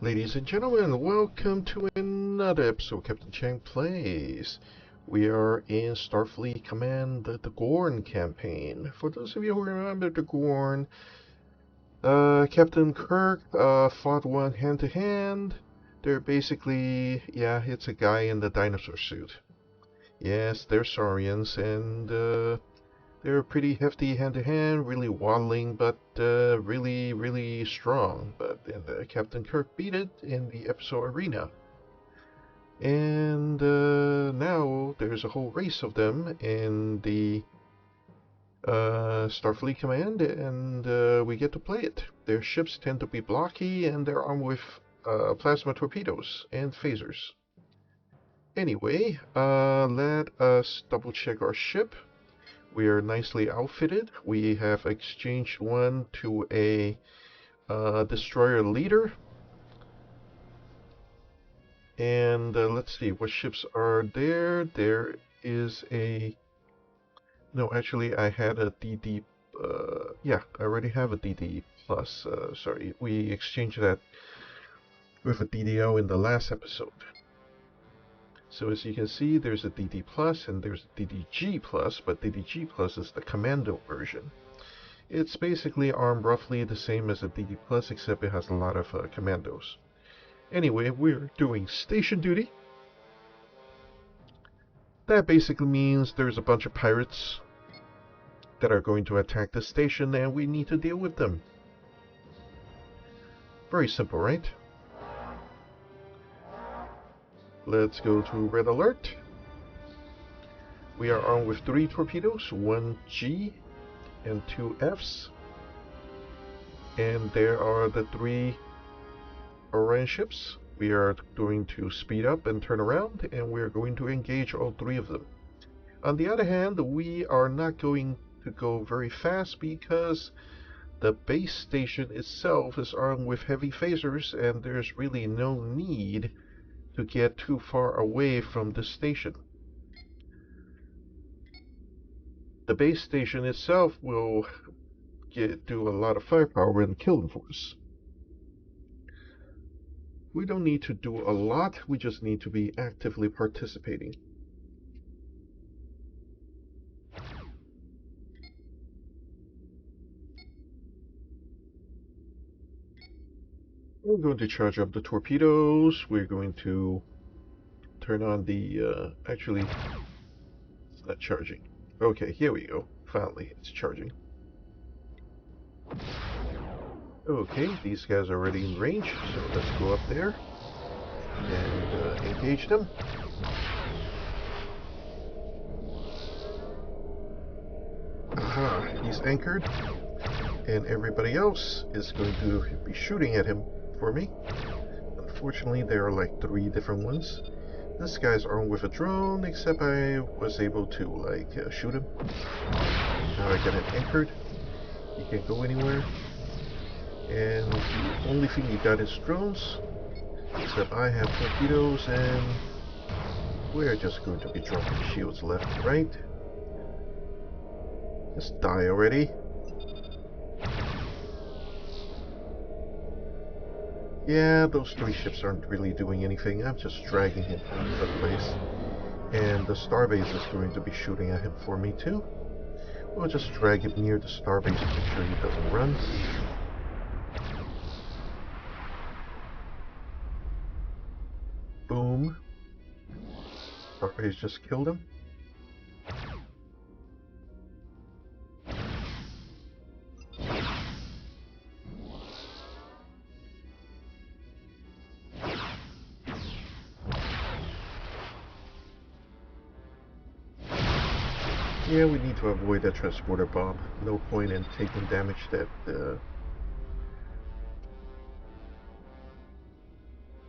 Ladies and gentlemen, welcome to another episode of Captain Chang Plays. We are in Starfleet Command, the Gorn campaign. For those of you who remember the Gorn, Captain Kirk fought one hand-to-hand. They're basically, yeah, it's a guy in the dinosaur suit. Yes, they're Saurians, and they're pretty hefty hand-to-hand, really waddling, but really strong. But Captain Kirk beat it in the episode Arena. And now there's a whole race of them in the Starfleet Command, and we get to play it. Their ships tend to be blocky, and they're armed with plasma torpedoes and phasers. Anyway, let us double-check our ship. We are nicely outfitted. We have exchanged one to a destroyer leader. And let's see, what ships are there? There is a... No, actually, I had a DD... yeah, I already have a DD+. Sorry, we exchanged that with a DDO in the last episode. So as you can see, there's a DD Plus and there's a DDG Plus, but DDG Plus is the commando version. It's basically armed roughly the same as a DD Plus, except it has a lot of commandos. Anyway, we're doing station duty. That basically means there's a bunch of pirates that are going to attack the station and we need to deal with them. Very simple, right? Let's go to red alert. We are armed with 3 torpedoes, 1 G and 2 Fs. And there are the 3 Orion ships. We are going to speed up and turn around, and we are going to engage all 3 of them. On the other hand, we are not going to go very fast because the base station itself is armed with heavy phasers, and there's really no need to get too far away from the station. The base station itself will do a lot of firepower and kill them for us. We don't need to do a lot, we just need to be actively participating. We're going to charge up the torpedoes. We're going to turn on the, actually, it's not charging. Okay, here we go. Finally, it's charging. Okay, these guys are already in range, so let's go up there and engage them. Aha, he's anchored, and everybody else is going to be shooting at him for me. Unfortunately, there are like 3 different ones. This guy's armed with a drone, except I was able to like shoot him. Now I got him anchored. He can't go anywhere. And the only thing he got is drones, except I have torpedoes, and we're just going to be dropping shields left and right. Just die already. Yeah, those 3 ships aren't really doing anything. I'm just dragging him from the place. And the starbase is going to be shooting at him for me too. We'll just drag him near the starbase to make sure he doesn't run. Boom. Starbase just killed him. Yeah, we need to avoid that transporter bomb. No point in taking damage that...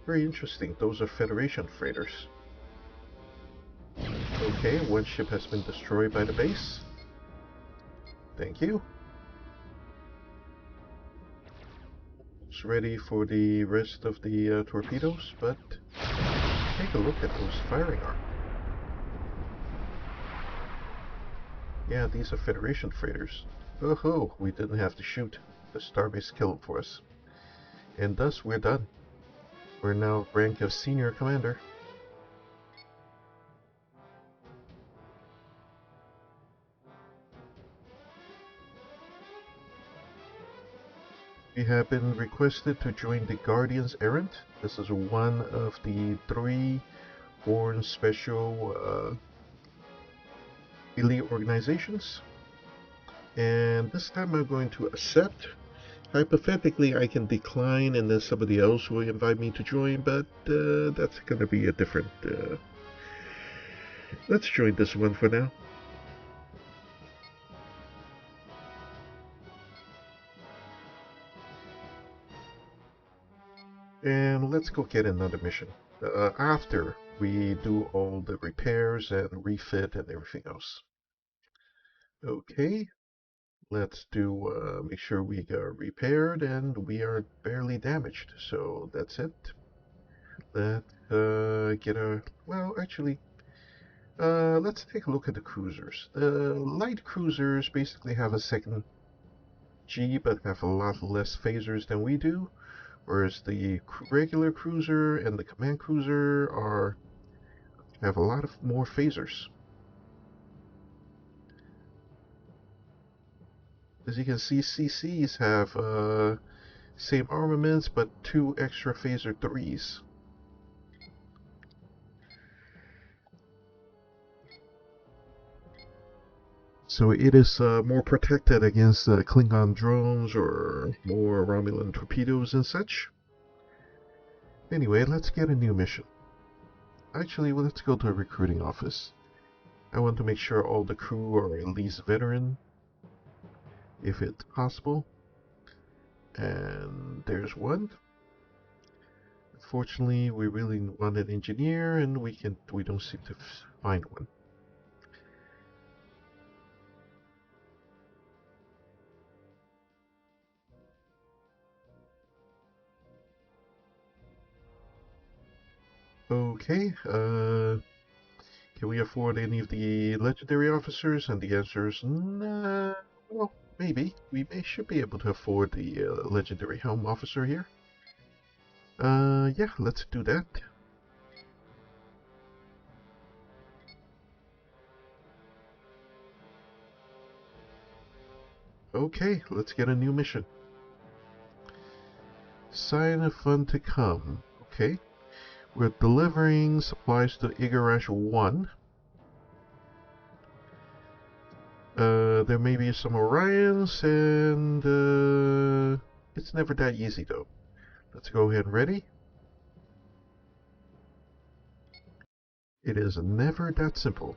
Very interesting. Those are Federation freighters. Okay, 1 ship has been destroyed by the base. Thank you. It's ready for the rest of the torpedoes, but take a look at those firing arm. Yeah, these are Federation freighters. Oh ho, we didn't have to shoot. The starbase killed them for us. And thus we're done. We're now rank of senior commander. We have been requested to join the Guardians Errant. This is one of the 3 Gorn special elite organizations. And this time I'm going to accept. Hypothetically, I can decline and then somebody else will invite me to join, but that's going to be a different... Let's join this one for now. And let's go get another mission after we do all the repairs and refit and everything else. Okay, let's do make sure we got repaired and we are barely damaged, so that's it. Let's get a... well, actually, let's take a look at the cruisers. The light cruisers basically have a second G but have a lot less phasers than we do, whereas the regular cruiser and the command cruiser have a lot of more phasers. As you can see, CCs have same armaments but 2 extra phaser 3s. So it is more protected against Klingon drones or more Romulan torpedoes and such. Anyway, let's get a new mission. Actually, well, let's go to a recruiting office. I want to make sure all the crew are at least veteran, if it's possible. And there's one. Unfortunately, we really want an engineer, and we don't seem to find one. Okay, can we afford any of the legendary officers? And the answer is nah. Well, maybe. We should be able to afford the legendary helm officer here. Yeah, let's do that. Okay, let's get a new mission. Sign of fun to come. Okay. We're delivering supplies to Igarash 1. There may be some Orions, and it's never that easy though. Let's go ahead and ready. It is never that simple.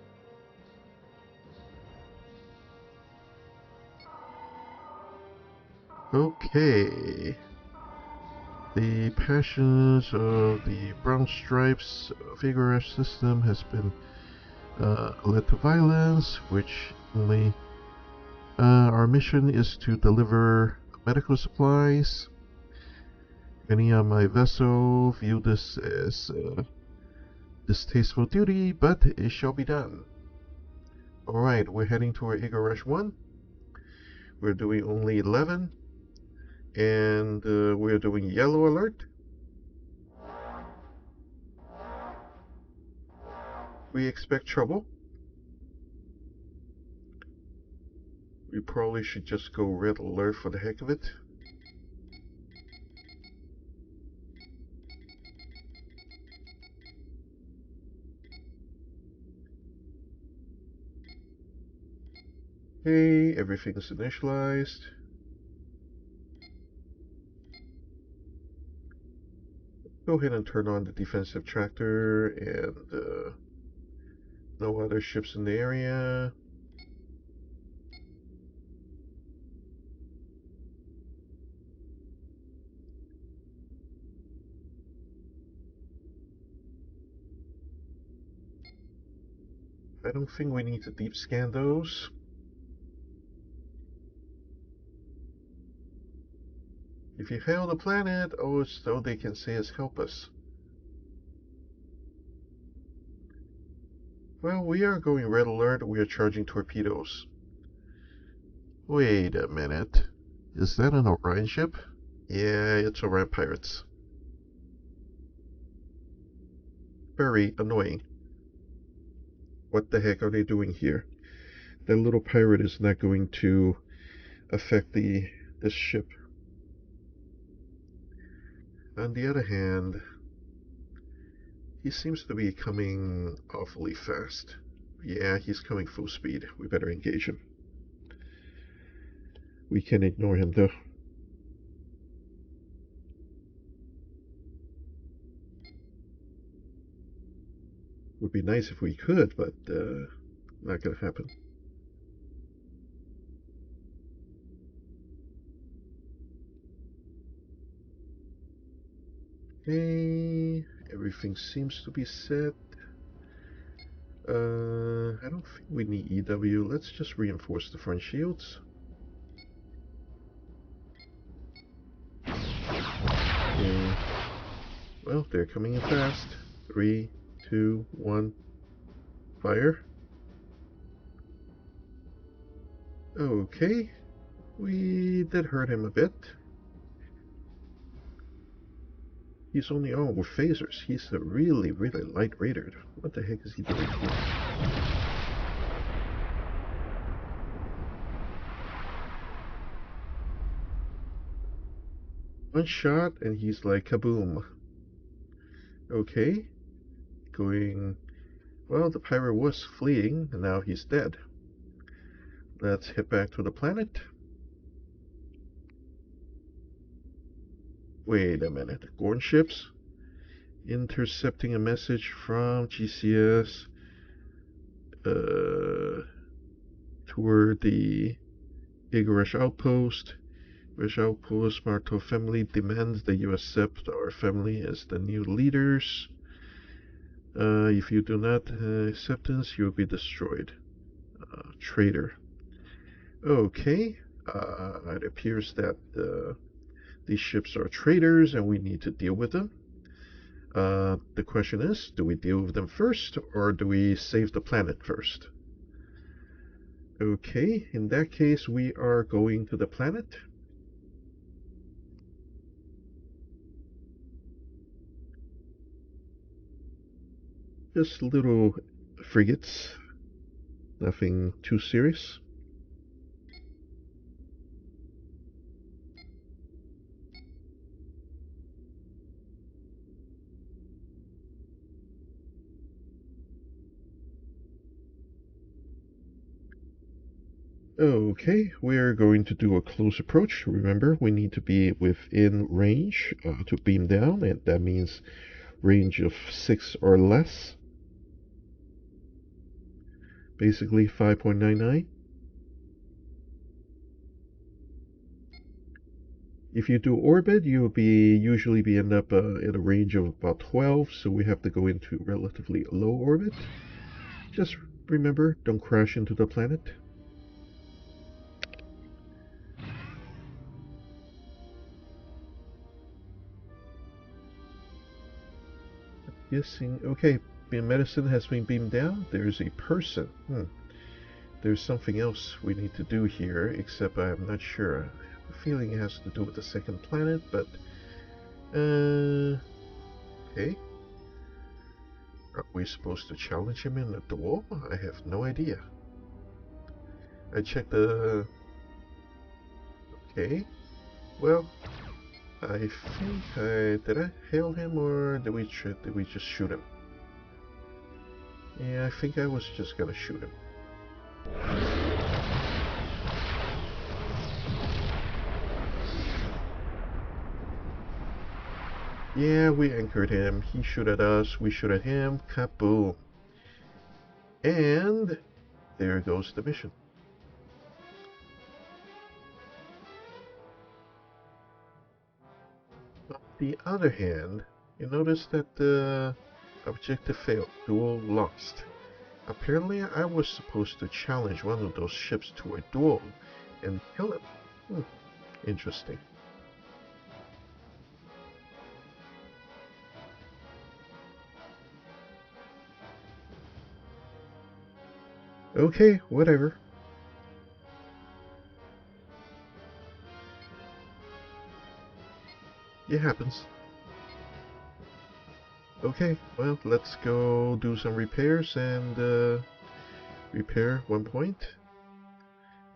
Okay. The passions of the brown stripes of Igarash system has been led to violence, which only our mission is to deliver medical supplies. Many on my vessel view this as distasteful duty, but it shall be done. Alright, we're heading toward Igarash 1. We're doing only 11. And we're doing yellow alert. We expect trouble. We probably should just go red alert for the heck of it. Hey, everything's initialized. Go ahead and turn on the defensive tractor and no other ships in the area. I don't think we need to deep scan those. If you hail the planet, oh, it's so they can say as help us. Well, we are going red alert. We are charging torpedoes. Wait a minute. Is that an Orion ship? Yeah, it's Orion pirates. very annoying. What the heck are they doing here? That little pirate is not going to affect this ship. On the other hand, he seems to be coming awfully fast. Yeah, he's coming full speed. We better engage him. We can't ignore him though. Would be nice if we could, but not gonna happen. Okay, everything seems to be set. I don't think we need EW. Let's just reinforce the front shields. Okay. Well, they're coming in fast. 3, 2, 1, fire. Okay, we did hurt him a bit. He's only armed with phasers. He's a really, really light raider. What the heck is he doing here? One shot and he's like kaboom. Okay, going... Well, the pirate was fleeing and now he's dead. Let's head back to the planet. Wait a minute. Gorn ships? Intercepting a message from GCS toward the Igorish outpost. Igorish outpost, Marto family demands that you accept our family as the new leaders. If you do not acceptance, you will be destroyed. Traitor. Okay. It appears that these ships are traitors and we need to deal with them. The question is, do we deal with them first or do we save the planet first? Okay, in that case we are going to the planet. Just little frigates, nothing too serious. Okay, we're going to do a close approach. Remember, we need to be within range to beam down, and that means range of 6 or less. Basically 5.99. If you do orbit, you'll usually end up in a range of about 12, so we have to go into relatively low orbit. Just remember, don't crash into the planet. Guessing, okay, medicine has been beamed down. There's a person. There's something else we need to do here, except I'm not sure. I have a feeling it has to do with the second planet, but okay. Are we supposed to challenge him in a duel? I have no idea. I checked the... Okay. Well, I think did I hail him or did we just shoot him? Yeah, I think I was just gonna shoot him. Yeah, we anchored him. He shoot at us, we shoot at him. Kaboom. And there goes the mission. On the other hand, you notice that the objective failed. Duel lost. Apparently, I was supposed to challenge one of those ships to a duel and kill him. Interesting. Okay, whatever. It happens. Okay, well, let's go do some repairs and repair 1 point.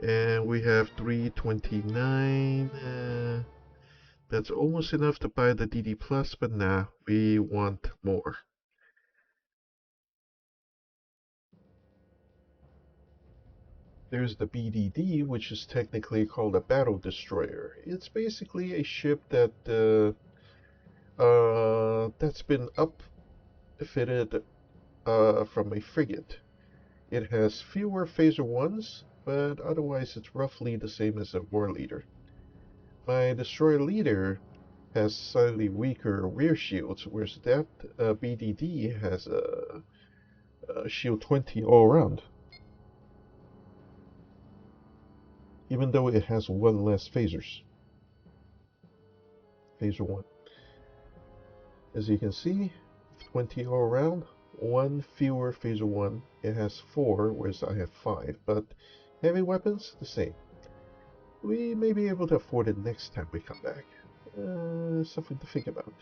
And we have 329. That's almost enough to buy the DD Plus, but nah, we want more. There's the BDD, which is technically called a battle destroyer. It's basically a ship that's been upfitted from a frigate. It has fewer phaser ones, but otherwise it's roughly the same as a war leader. My destroyer leader has slightly weaker rear shields, whereas that BDD has a shield 20 all around, even though it has one less phasers. Phaser 1. As you can see, 20 all around, one fewer phaser 1. It has 4, whereas I have 5, but heavy weapons, the same. We may be able to afford it next time we come back. Something to think about.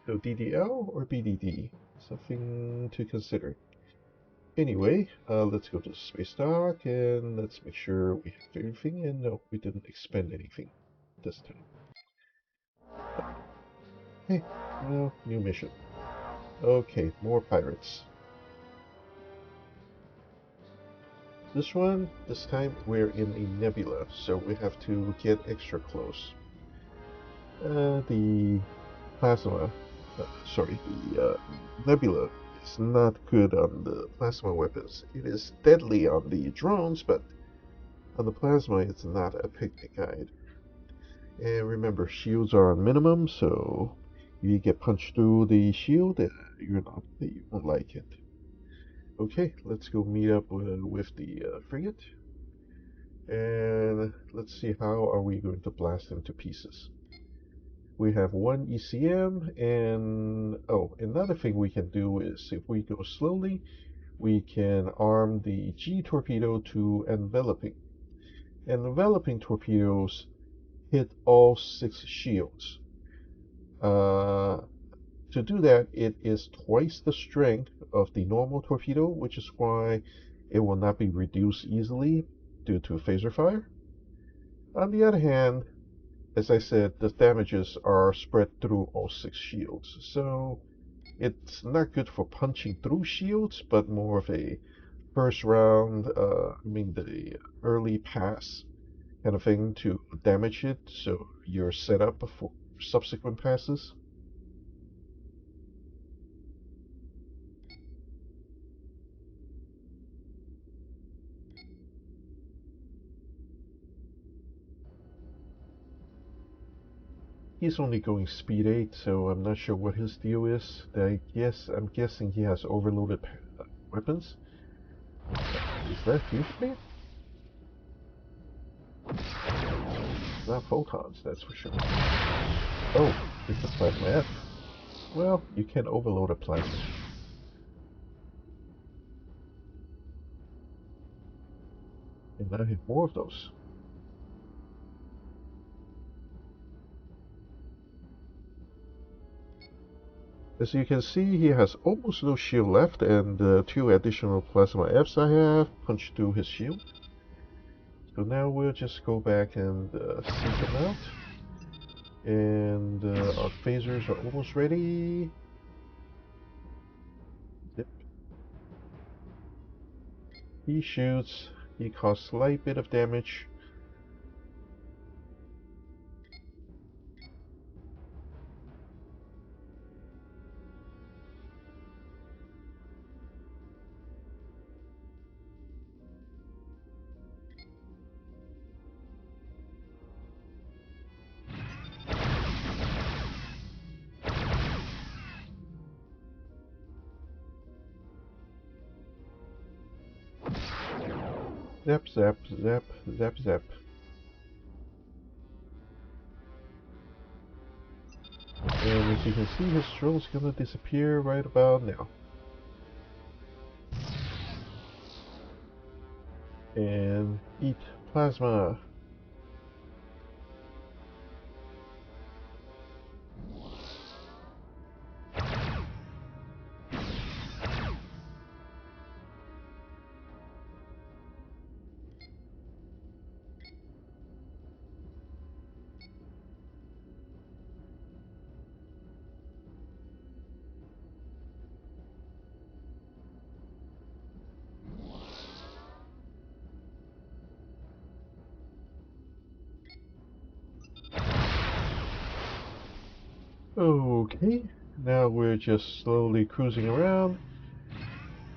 So DDL or BDD? Something to consider. Anyway, let's go to the space dock and let's make sure we have everything. And no, we didn't expend anything this time. Hey, well, new mission. Okay, more pirates. This time we're in a nebula, so we have to get extra close. The plasma, the nebula is not good on the plasma weapons. It is deadly on the drones, but on the plasma it's not a picnic guide. And remember, shields are on minimum, so if you get punched through the shield, you won't like it. Okay, let's go meet up with the frigate, and let's see how are we going to blast them to pieces. We have one ECM, and oh, another thing we can do is if we go slowly, we can arm the G-torpedo to enveloping. Enveloping torpedoes hit all 6 shields. To do that, it is twice the strength of the normal torpedo, which is why it will not be reduced easily due to phaser fire. On the other hand, as I said, the damages are spread through all 6 shields, so it's not good for punching through shields, but more of a first round, the early pass kind of thing to damage it, so you're set up for subsequent passes. He's only going speed 8, so I'm not sure what his deal is. I'm guessing he has overloaded weapons. Is that huge man? Not photons, that's for sure. Oh, it's a plasma F. Well, you can overload a plasma. And I have more of those. As you can see, he has almost no shield left, and the 2 additional plasma Fs I have punched through his shield. So now we'll just go back and seek him out. And our phasers are almost ready. Yep. He shoots. He causes slight bit of damage. Zap, zap, zap, zap, zap. And as you can see, his drone's gonna disappear right about now. And eat plasma. Okay, now we're just slowly cruising around.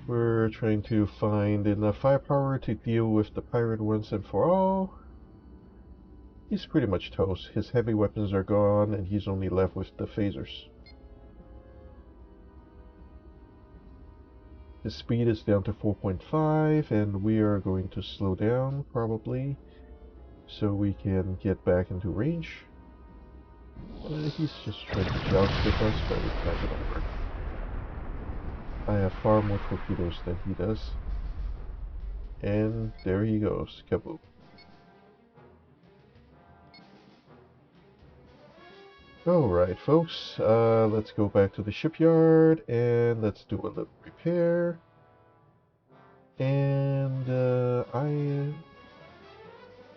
We're trying to find enough firepower to deal with the pirate once and for all. He's pretty much toast. His heavy weapons are gone and he's only left with the phasers. His speed is down to 4.5 and we are going to slow down probably so we can get back into range. He's just trying to joust with us, but we pass it over. I have far more torpedoes than he does. And there he goes, kaboom. Alright folks, let's go back to the shipyard and let's do a little repair. And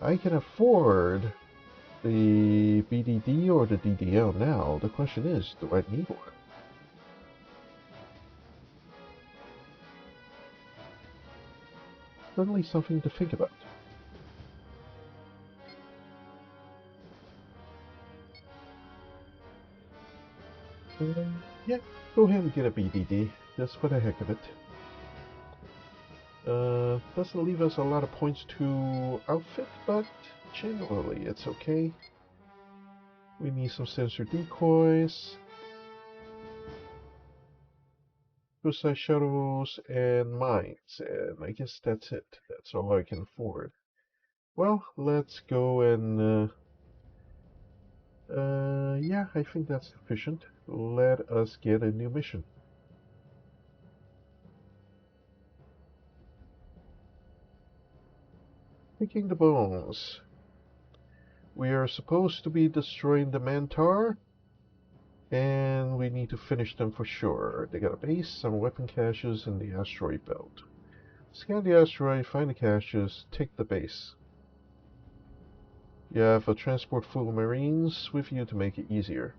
I can afford the BDD or the DDL now. The question is, do I need one? Certainly something to think about. Yeah, go ahead and get a BDD, just for the heck of it. Doesn't leave us a lot of points to outfit, but generally it's okay. We need some sensor decoys, suicide shuttles, and mines, and I guess that's it. That's all I can afford. Well, let's go and yeah, I think that's sufficient. Let us get a new mission. Picking the bones. We are supposed to be destroying the Mantar, and we need to finish them for sure. They got a base, some weapon caches, and the asteroid belt. Scan the asteroid, find the caches, take the base. You have a transport full of Marines with you to make it easier.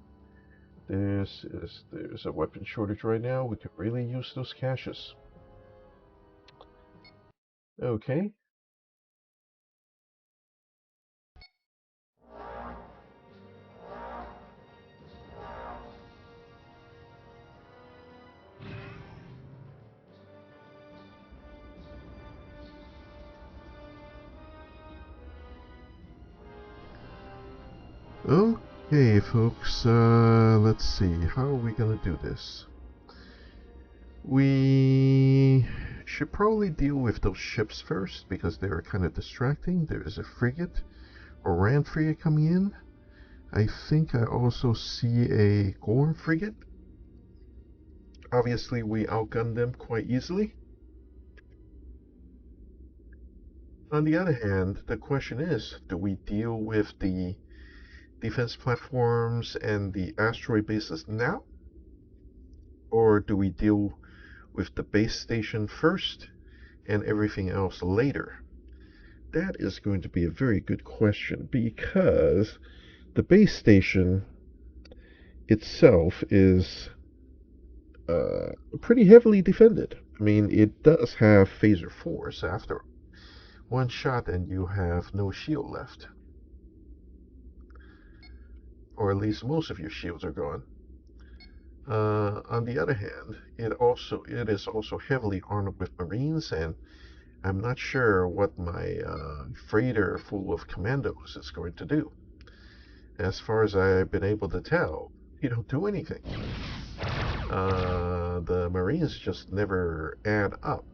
There's a weapon shortage right now. We could really use those caches. Okay. Okay, folks, let's see. How are we gonna do this? We should probably deal with those ships first because they are kind of distracting. There is a frigate, or ram frigate coming in. I think I also see a Gorm frigate. Obviously, we outgunned them quite easily. On the other hand, the question is, do we deal with the defense platforms and the asteroid bases now? Or do we deal with the base station first and everything else later? That is going to be a very good question because the base station itself is pretty heavily defended. I mean, it does have phaser force after one shot and you have no shield left. Or at least most of your shields are gone. On the other hand, it is also heavily armed with Marines, and I'm not sure what my freighter full of commandos is going to do. As far as I've been able to tell, you don't do anything. The Marines just never add up.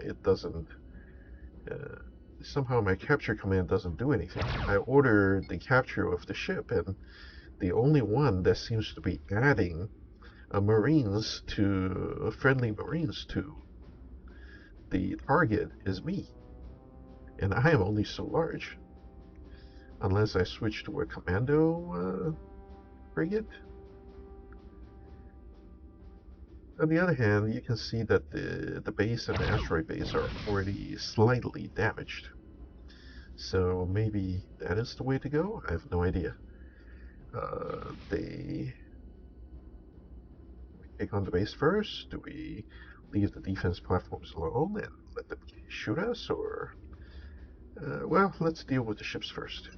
It doesn't. Somehow my capture command doesn't do anything. I ordered the capture of the ship, and the only one that seems to be adding friendly Marines to the target is me. And I am only so large. Unless I switch to a commando frigate. On the other hand, you can see that the base and the asteroid base are already slightly damaged. So maybe that is the way to go? I have no idea. They take on the base first? Do we leave the defense platforms alone and let them shoot us? Or well, let's deal with the ships first.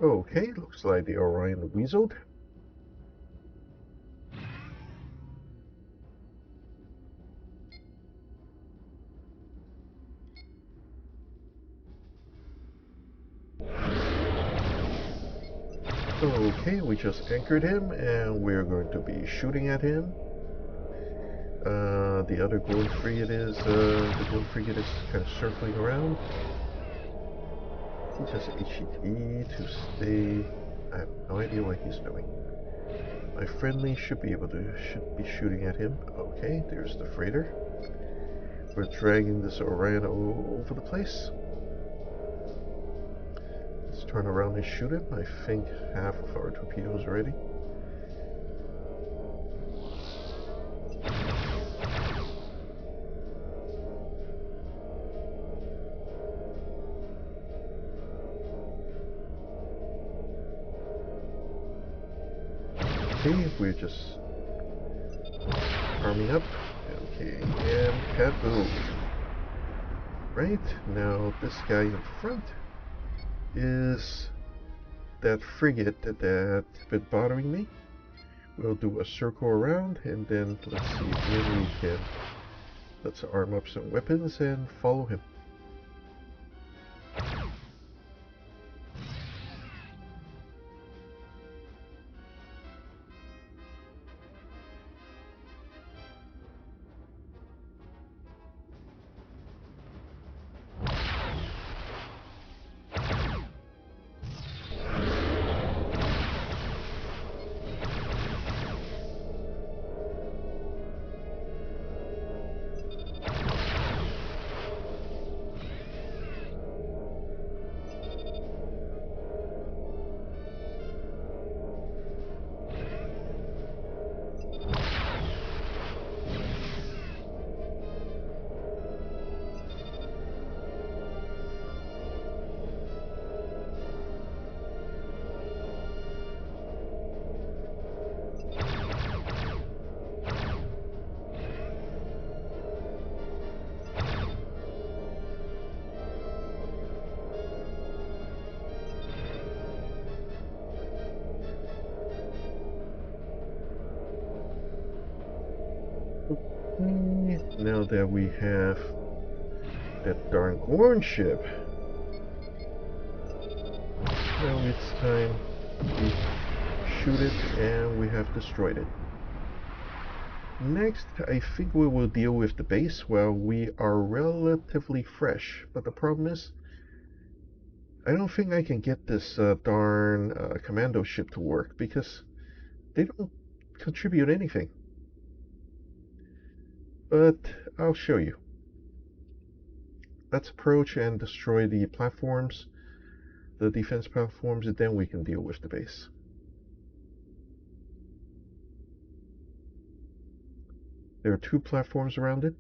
Okay, looks like the Orion weaseled. Okay, we just anchored him and we're going to be shooting at him. The other Gorn frigate is kind of circling around. He just HED to stay. I have no idea what he's doing. My friendly should be shooting at him. Okay, there's the freighter. We're dragging this Orion all over the place. Let's turn around and shoot him. I think half of our torpedoes are ready. Okay, we're just arming up. Okay, and kaboom. Right, now this guy in front is that frigate that's been bothering me. We'll do a circle around and then let's see when we can. Let's arm up some weapons and follow him. Now that we have that darn Gorn ship, now it's time to shoot it, and we have destroyed it. Next, I think we will deal with the base. Well, we are relatively fresh, but the problem is I don't think I can get this darn commando ship to work because they don't contribute anything. But I'll show you. Let's approach and destroy the platforms, the defense platforms, and then we can deal with the base. There are 2 platforms around it.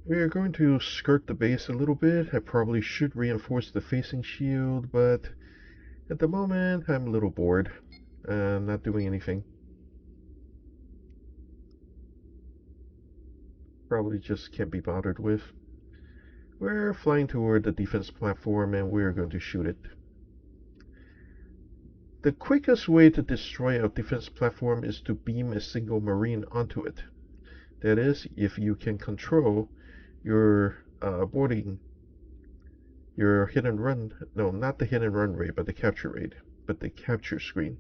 We are going to skirt the base a little bit. I probably should reinforce the facing shield, but at the moment I'm a little bored. Not doing anything. Probably just can't be bothered with. We're flying toward the defense platform and we're going to shoot it. The quickest way to destroy a defense platform is to beam a single Marine onto it. That is, if you can control your boarding, your hit and run, no, not the hit and run rate, but the capture rate, but the capture screen.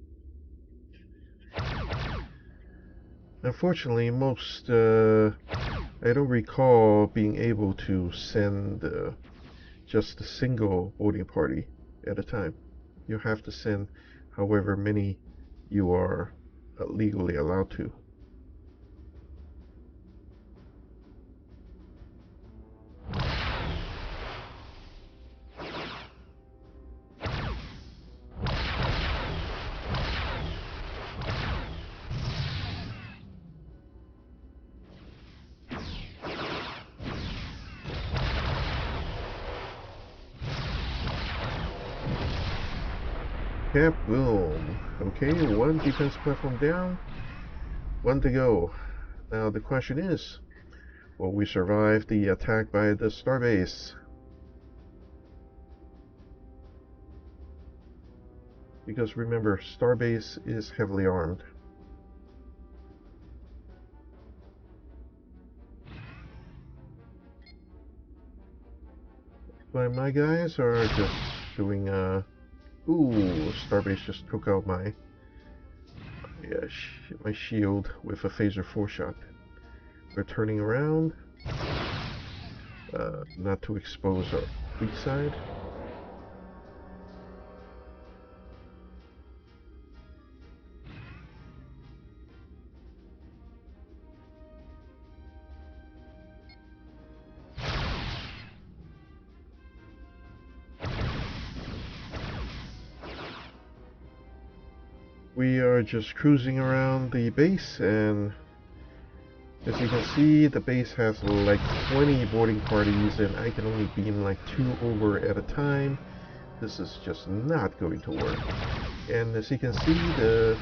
Unfortunately, I don't recall being able to send just a single boarding party at a time. You have to send however many you are legally allowed to. Boom. Okay, one defense platform down, one to go. Now the question is, will we survive the attack by the starbase? Because remember, starbase is heavily armed. But my guys are just doing ooh, starbase just took out my my shield with a phaser 4-shot. We're turning around, not to expose our weak side. We are just cruising around the base, and as you can see, the base has like 20 boarding parties, and I can only beam like 2 over at a time. This is just not going to work. And as you can see, the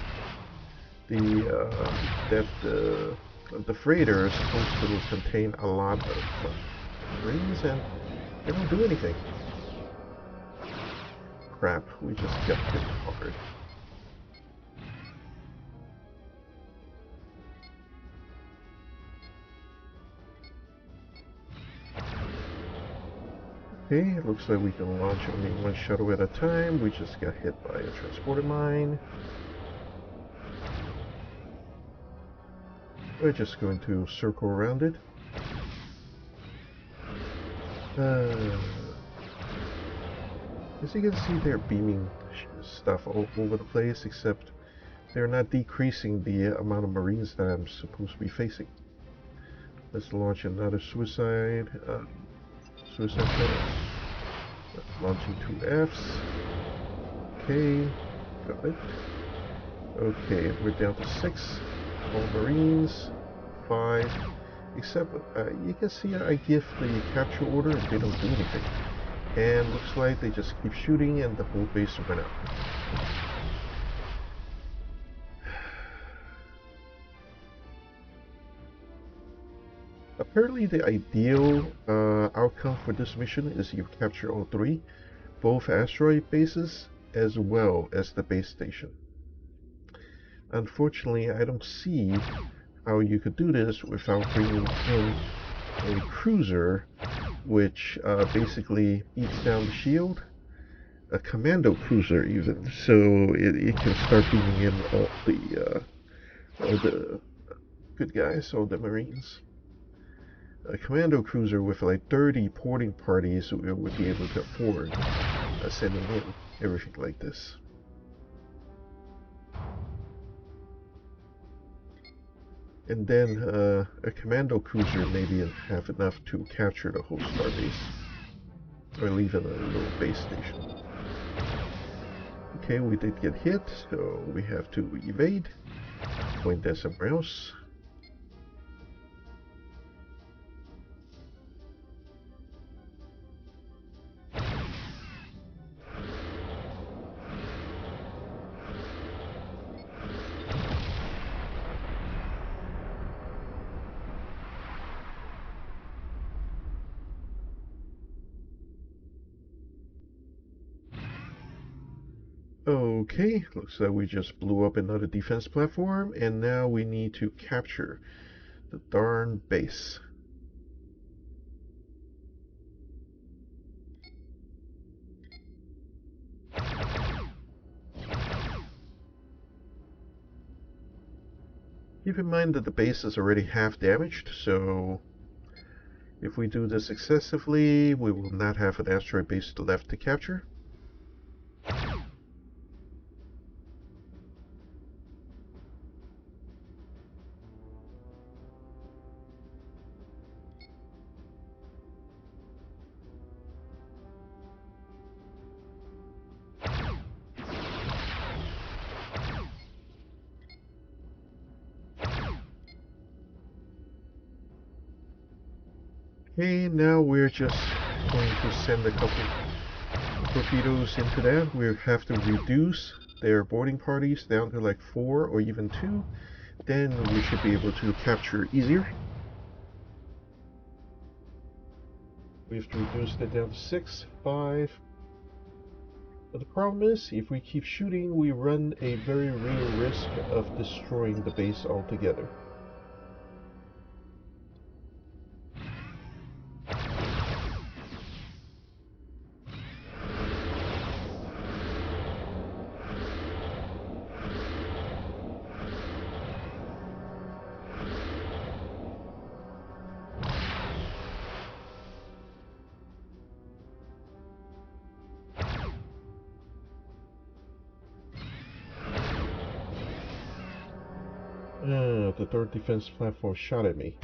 freighter is supposed to contain a lot of Marines, and they don't do anything. Crap, we just got hit hard. Okay, it looks like we can launch only one shuttle at a time. We just got hit by a transporter mine. We're just going to circle around it. As you can see, they're beaming stuff all over the place, except they're not decreasing the amount of Marines that I'm supposed to be facing. Let's launch another suicide shot. Launching 2 Fs. Okay, got it. Okay, we're down to 6. All Marines, 5. Except you can see I give the capture order and they don't do anything. And looks like they just keep shooting and the whole base went out. Apparently the ideal outcome for this mission is you capture all 3, both asteroid bases as well as the base station. Unfortunately, I don't see how you could do this without bringing in a cruiser, which basically beats down the shield, a commando cruiser even, so it can start beaming in all the good guys, all the Marines. A commando cruiser with like 30 porting parties would be able to afford sending in everything like this. And then a commando cruiser maybe have enough to capture the whole starbase, or even a little base station. Okay, we did get hit, so we have to evade, point that somewhere else. Okay, looks like we just blew up another defense platform, and now we need to capture the darn base. Keep in mind that the base is already half damaged, so if we do this successfully, we will not have an asteroid base left to capture. Okay, now we're just going to send a couple torpedoes into that, we have to reduce their boarding parties down to like 4 or even 2. Then we should be able to capture easier. We have to reduce that down to 6, 5. But the problem is, if we keep shooting, we run a very real risk of destroying the base altogether. The third defense platform shot at me.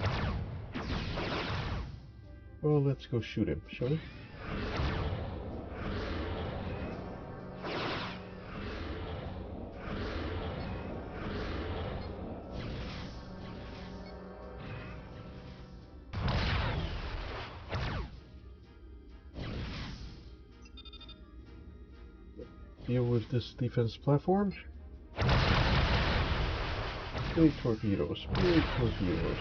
Well, let's go shoot him, shall we? Deal with this defense platform. Big torpedoes, big torpedoes.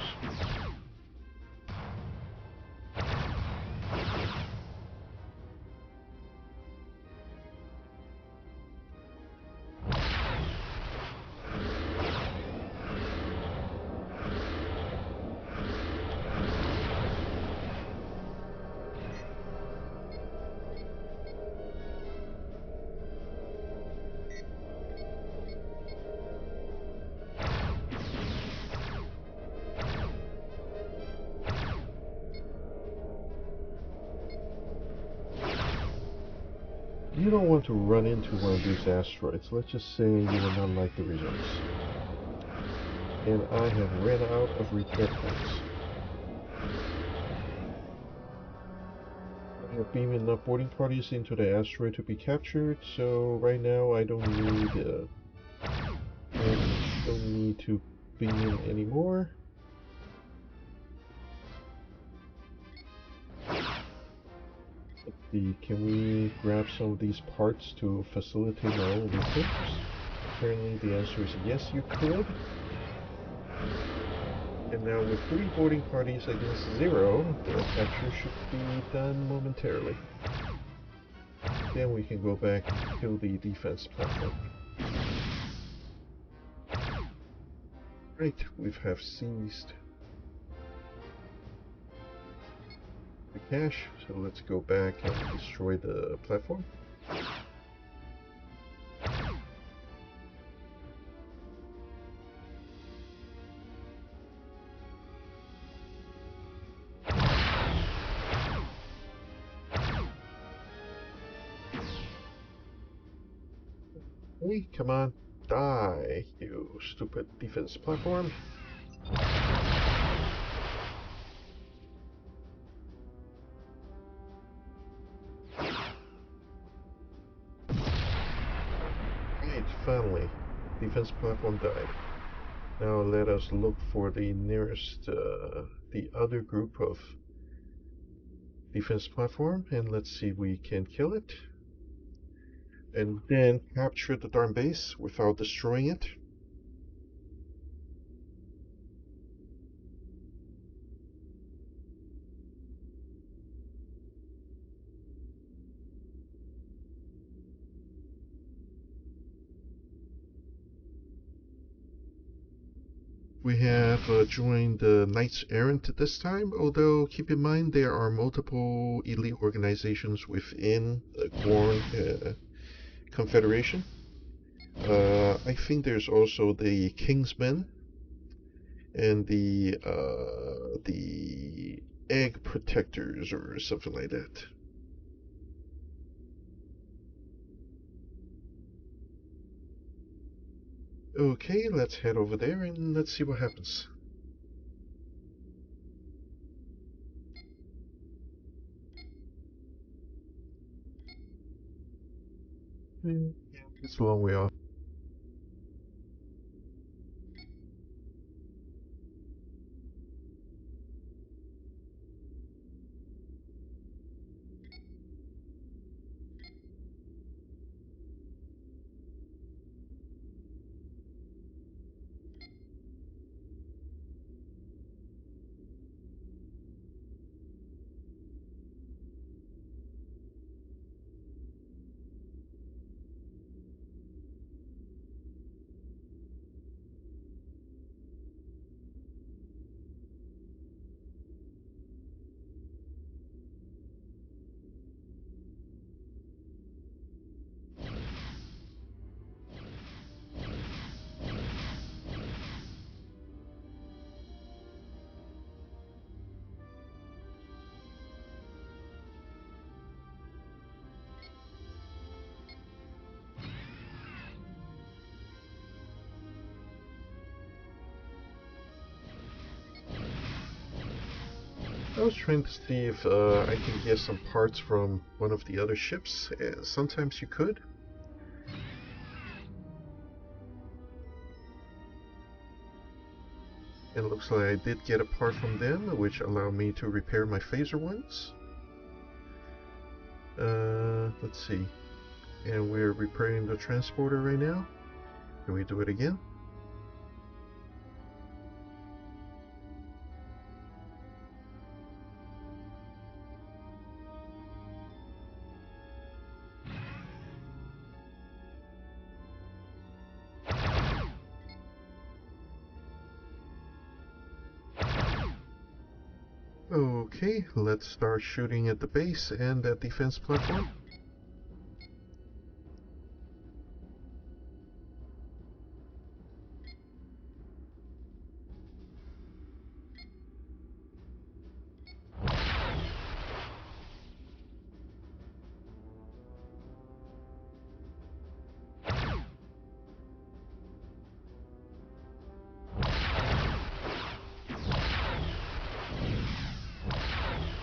You don't want to run into one of these asteroids. Let's just say you will not like the results. And I have ran out of repair points. I have beamed enough boarding parties into the asteroid to be captured, so right now I don't need to beam in anymore. Can we grab some of these parts to facilitate my own repairs? Apparently the answer is yes, you could. And now with 3 boarding parties against 0, the capture should be done momentarily. Then we can go back and kill the defense platform. Right, we have seized the cache, so let's go back and destroy the platform. Hey, come on, die, you stupid defense platform. Finally, defense platform died. Now let us look for the nearest, the other group of defense platform, and let's see if we can kill it. And then capture the darn base without destroying it. We have joined the Knights Errant this time, although keep in mind there are multiple elite organizations within the Gorn Confederation. I think there's also the Kingsmen and the Egg Protectors or something like that. Okay, let's head over there and let's see what happens. Yeah, it's a long way off. was trying to see if I can get some parts from one of the other ships. Sometimes you could. It looks like I did get a part from them, which allowed me to repair my phaser ones. Let's see. And we're repairing the transporter right now. Can we do it again? Okay, let's start shooting at the base and that defense platform.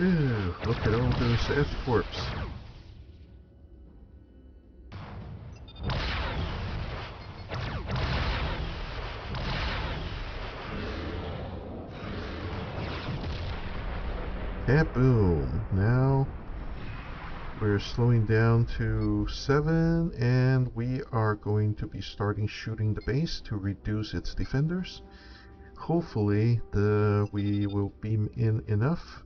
Ooh, look at all those F-torps. Boom! Now we're slowing down to 7, and we are going to be starting shooting the base to reduce its defenders. Hopefully we will beam in enough.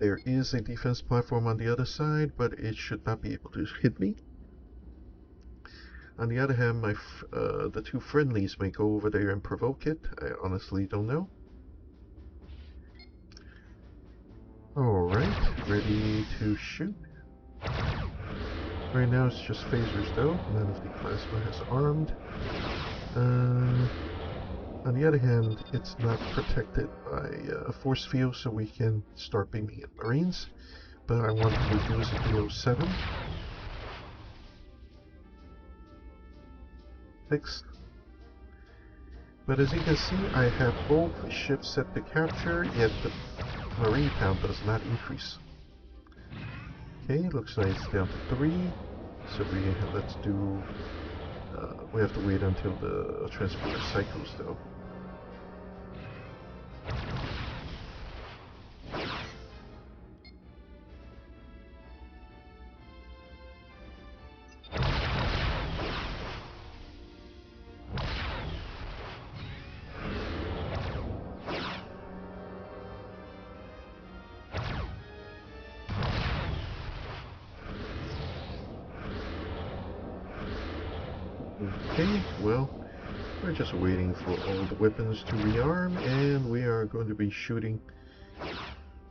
There is a defense platform on the other side, but it should not be able to hit me. On the other hand, the two friendlies may go over there and provoke it. I honestly don't know. Alright, ready to shoot. Right now it's just phasers though. None of the plasma has armed. On the other hand, it's not protected by a force field, so we can start beaming at Marines. But I want to reduce it below 7. 6. But as you can see, I have both ships set to capture, yet the Marine count does not increase. Okay, looks like it's down to 3. So let's do. We have to wait until the transporter cycles, though. Okay, well, we're just waiting for all the weapons to rearm, and we are going to be shooting.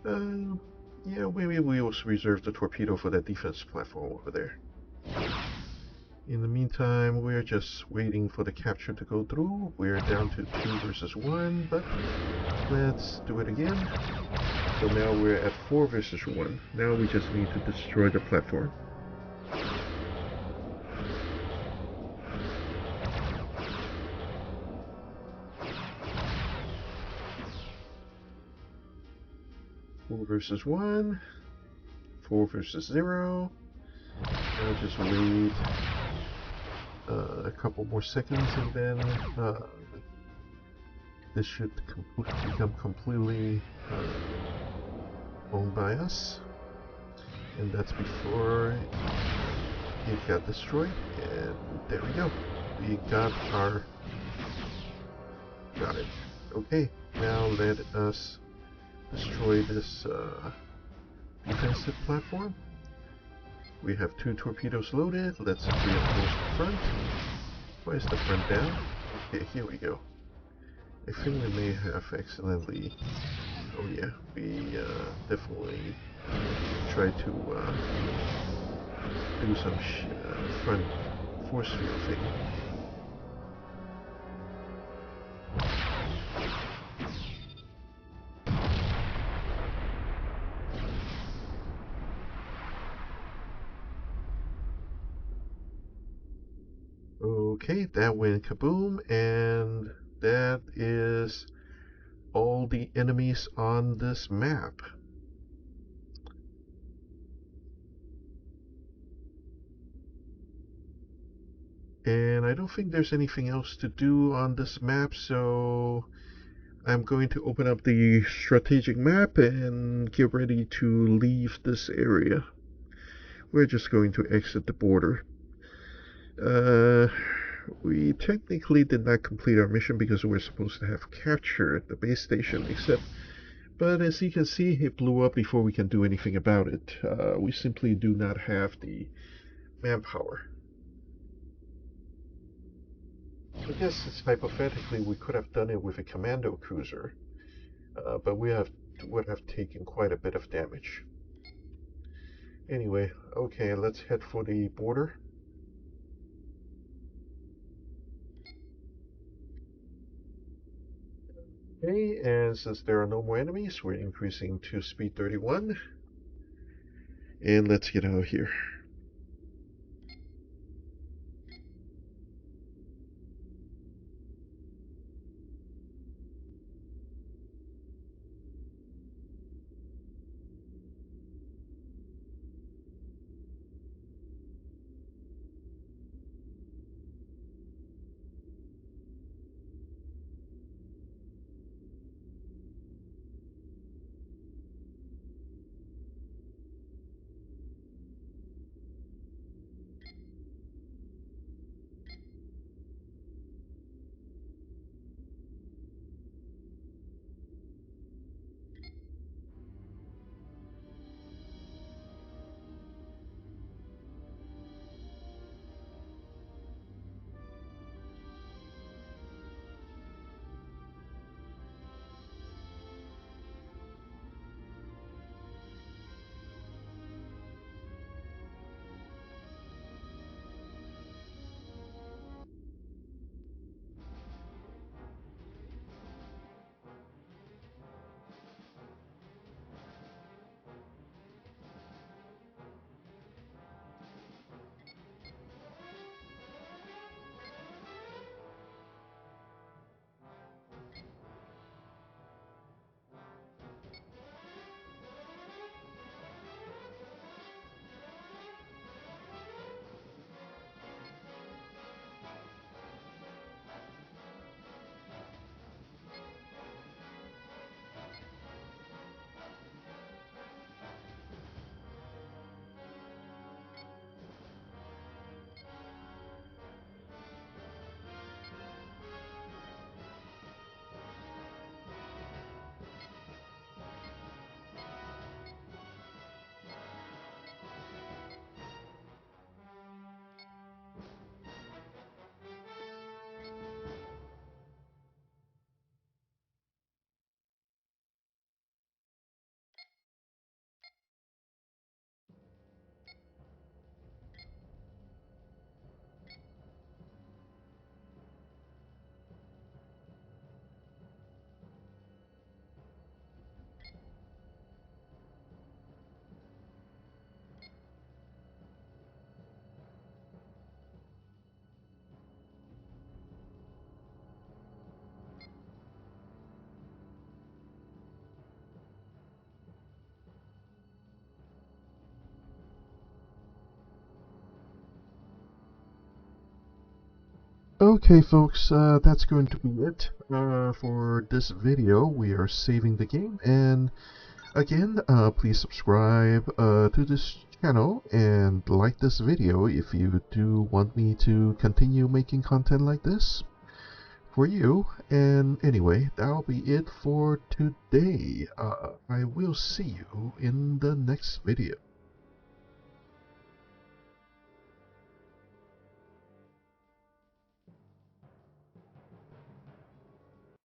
Yeah, maybe we will reserve the torpedo for that defense platform over there. In the meantime, we're just waiting for the capture to go through. We're down to 2 versus 1, but let's do it again. So now we're at 4 versus 1. Now we just need to destroy the platform. Versus 1, 4 versus 0. I'll just wait a couple more seconds, and then this should become completely owned by us. And that's before it got destroyed. And there we go. We got it. Okay, now let us destroy this defensive platform. We have 2 torpedoes loaded. Let's reinforce the front. Why is the front down? Okay, here we go. I think we may have accidentally. Oh yeah, we definitely tried to do some front force field thing. Okay, that went kaboom, and That is all the enemies on this map. And I don't think there's anything else to do on this map, so I'm going to open up the strategic map and get ready to leave this area. We're just going to exit the border. We technically did not complete our mission because we were supposed to have captured the base station, but as you can see, it blew up before we can do anything about it. We simply do not have the manpower. I guess it's hypothetically we could have done it with a commando cruiser, but would have taken quite a bit of damage. Anyway, okay, let's head for the border. Okay, and since there are no more enemies, we're increasing to speed 31. And let's get out of here. Okay, folks, that's going to be it for this video. We are saving the game, and again, please subscribe to this channel and like this video if you do want me to continue making content like this for you. And anyway, that'll be it for today. I will see you in the next video.